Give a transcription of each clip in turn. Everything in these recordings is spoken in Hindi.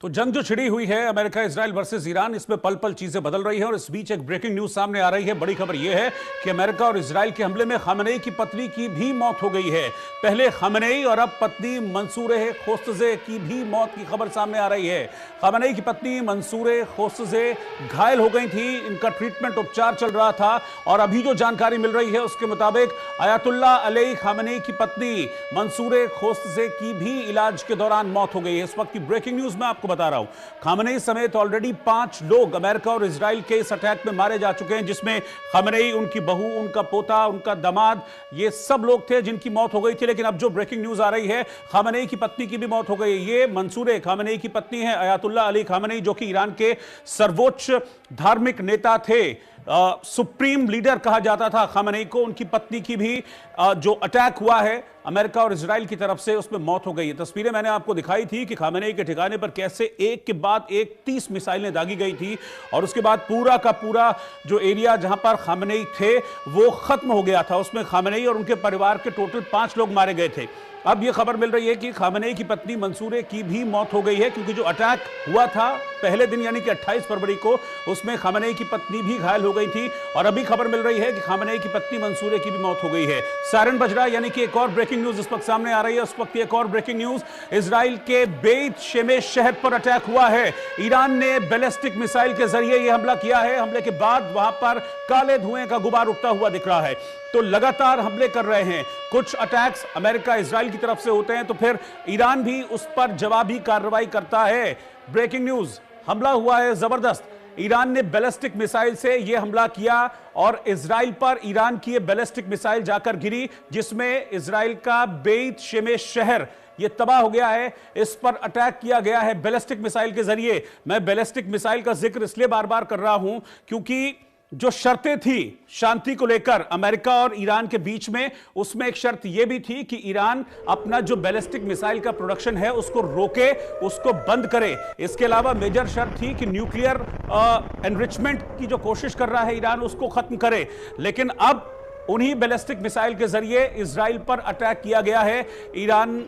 तो जंग जो छिड़ी हुई है अमेरिका इजराइल वर्सेस ईरान, इसमें पल पल चीजें बदल रही है और इस बीच एक ब्रेकिंग न्यूज सामने आ रही है। बड़ी खबर यह है कि अमेरिका और इजराइल के हमले में खामेनेई की पत्नी की भी मौत हो गई है। पहले खामेनेई और अब पत्नी मंसूरे खोस्तजे की भी मौत की खबर सामने आ रही है। खामेनेई की पत्नी मंसूरे खोस्तजे घायल हो गई थी, इनका ट्रीटमेंट उपचार चल रहा था और अभी जो जानकारी मिल रही है उसके मुताबिक अयातुल्ला अली खामेनेई की पत्नी मंसूरे खोस्तजे की भी इलाज के दौरान मौत हो गई है। इस वक्त की ब्रेकिंग न्यूज में आपको बता रहा हूं, खामेनेई समेत ऑलरेडी 5 लोग अमेरिका और इजराइल के इस अटैक में मारे जा चुके हैं, जिसमें खामेनेई, उनकी बहू, उनका पोता, उनका दामाद, ये सब लोग थे जिनकी मौत हो गई थी। लेकिन अब जो ब्रेकिंग न्यूज आ रही है, खामेनेई की पत्नी की भी मौत हो गई। ये मंसूरे खामेनेई की पत्नी है अयातुल्ला अली खामेनेई, जो कि ईरान के सर्वोच्च धार्मिक नेता थे, सुप्रीम लीडर कहा जाता था खामेनेई को। उनकी पत्नी की भी जो अटैक हुआ है अमेरिका और इजराइल की तरफ से, उसमें मौत हो गई है। तस्वीरें मैंने आपको दिखाई थी कि खामेनेई के ठिकाने पर कैसे एक के बाद एक 30 मिसाइलें दागी गई थी और उसके बाद पूरा का पूरा जो एरिया जहां पर खामेनेई थे वो खत्म हो गया था। उसमें खामेनेई और उनके परिवार के टोटल 5 लोग मारे गए थे। अब यह खबर मिल रही है कि खामेनेई की पत्नी मंसूरे की भी मौत हो गई है, क्योंकि जो अटैक हुआ था पहले दिन यानी कि 28 फरवरी को, उसमें खामेनेई की पत्नी भी घायल हो गई थी। और अभी खबर मिल रही है कि खामेनेई की पत्नी मंसूरे की भी मौत हो गई है। सायरन बज रहा है, यानी कि एक और ब्रेकिंग न्यूज इस वक्त सामने आ रही है। उस वक्त एक और ब्रेकिंग न्यूज, इजराइल के बेत शेमेश शहर पर अटैक हुआ है। ईरान ने बैलिस्टिक मिसाइल के जरिए यह हमला किया है। हमले के बाद वहां पर काले धुएं का गुबार उठता हुआ दिख रहा है। तो लगातार हमले कर रहे हैं। कुछ अटैक्स अमेरिका इजराइल की तरफ से होते हैं तो फिर ईरान भी उस पर जवाबी कार्रवाई करता है। ब्रेकिंग न्यूज, हमला हुआ है जबरदस्त। ईरान ने बैलिस्टिक मिसाइल से यह हमला किया और इजराइल पर ईरान की यह बैलिस्टिक मिसाइल जाकर गिरी, जिसमें इजराइल का बेत शेमेश शहर ये तबाह हो गया है। इस पर अटैक किया गया है बैलिस्टिक मिसाइल के जरिए। मैं बैलिस्टिक मिसाइल का जिक्र इसलिए बार बार कर रहा हूं क्योंकि जो शर्तें थी शांति को लेकर अमेरिका और ईरान के बीच में, उसमें एक शर्त यह भी थी कि ईरान अपना जो बैलिस्टिक मिसाइल का प्रोडक्शन है उसको रोके, उसको बंद करे। इसके अलावा मेजर शर्त थी कि न्यूक्लियर एनरिचमेंट की जो कोशिश कर रहा है ईरान, उसको खत्म करे। लेकिन अब उन्हीं बैलिस्टिक मिसाइल के जरिए इजराइल पर अटैक किया गया है ईरान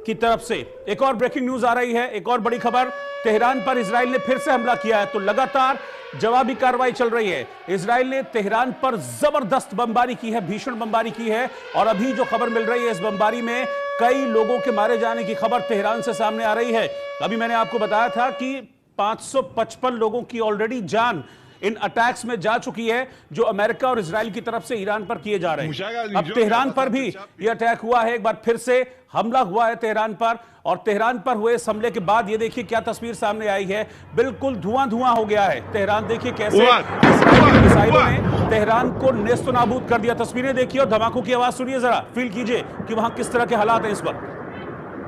की तरफ से। एक और ब्रेकिंग न्यूज आ रही है, एक और बड़ी खबर, तेहरान पर इजराइल ने फिर से हमला किया है। तो लगातार जवाबी कार्रवाई चल रही है। इजराइल ने तेहरान पर जबरदस्त बमबारी की है, भीषण बमबारी की है और अभी जो खबर मिल रही है, इस बमबारी में कई लोगों के मारे जाने की खबर तेहरान से सामने आ रही है। अभी मैंने आपको बताया था कि 555 लोगों की ऑलरेडी जान इन अटैक्स में जा चुकी है, जो अमेरिका और इजराइल की तरफ से ईरान पर किए जा रहे हैं। अब तेहरान पर भी यह अटैक हुआ है, एक बार फिर से हमला हुआ है तेहरान पर। और तेहरान पर हुए इस हमले के बाद ये देखिए क्या तस्वीर सामने आई है, बिल्कुल धुआं धुआं हो गया है तेहरान। देखिए कैसे इजराइली मिसाइलों ने तेहरान को नेस्तनाबूद कर दिया। तस्वीरें देखिए और धमाकों की आवाज सुनिए, जरा फील कीजिए कि वहां किस तरह के हालात हैं इस वक्त।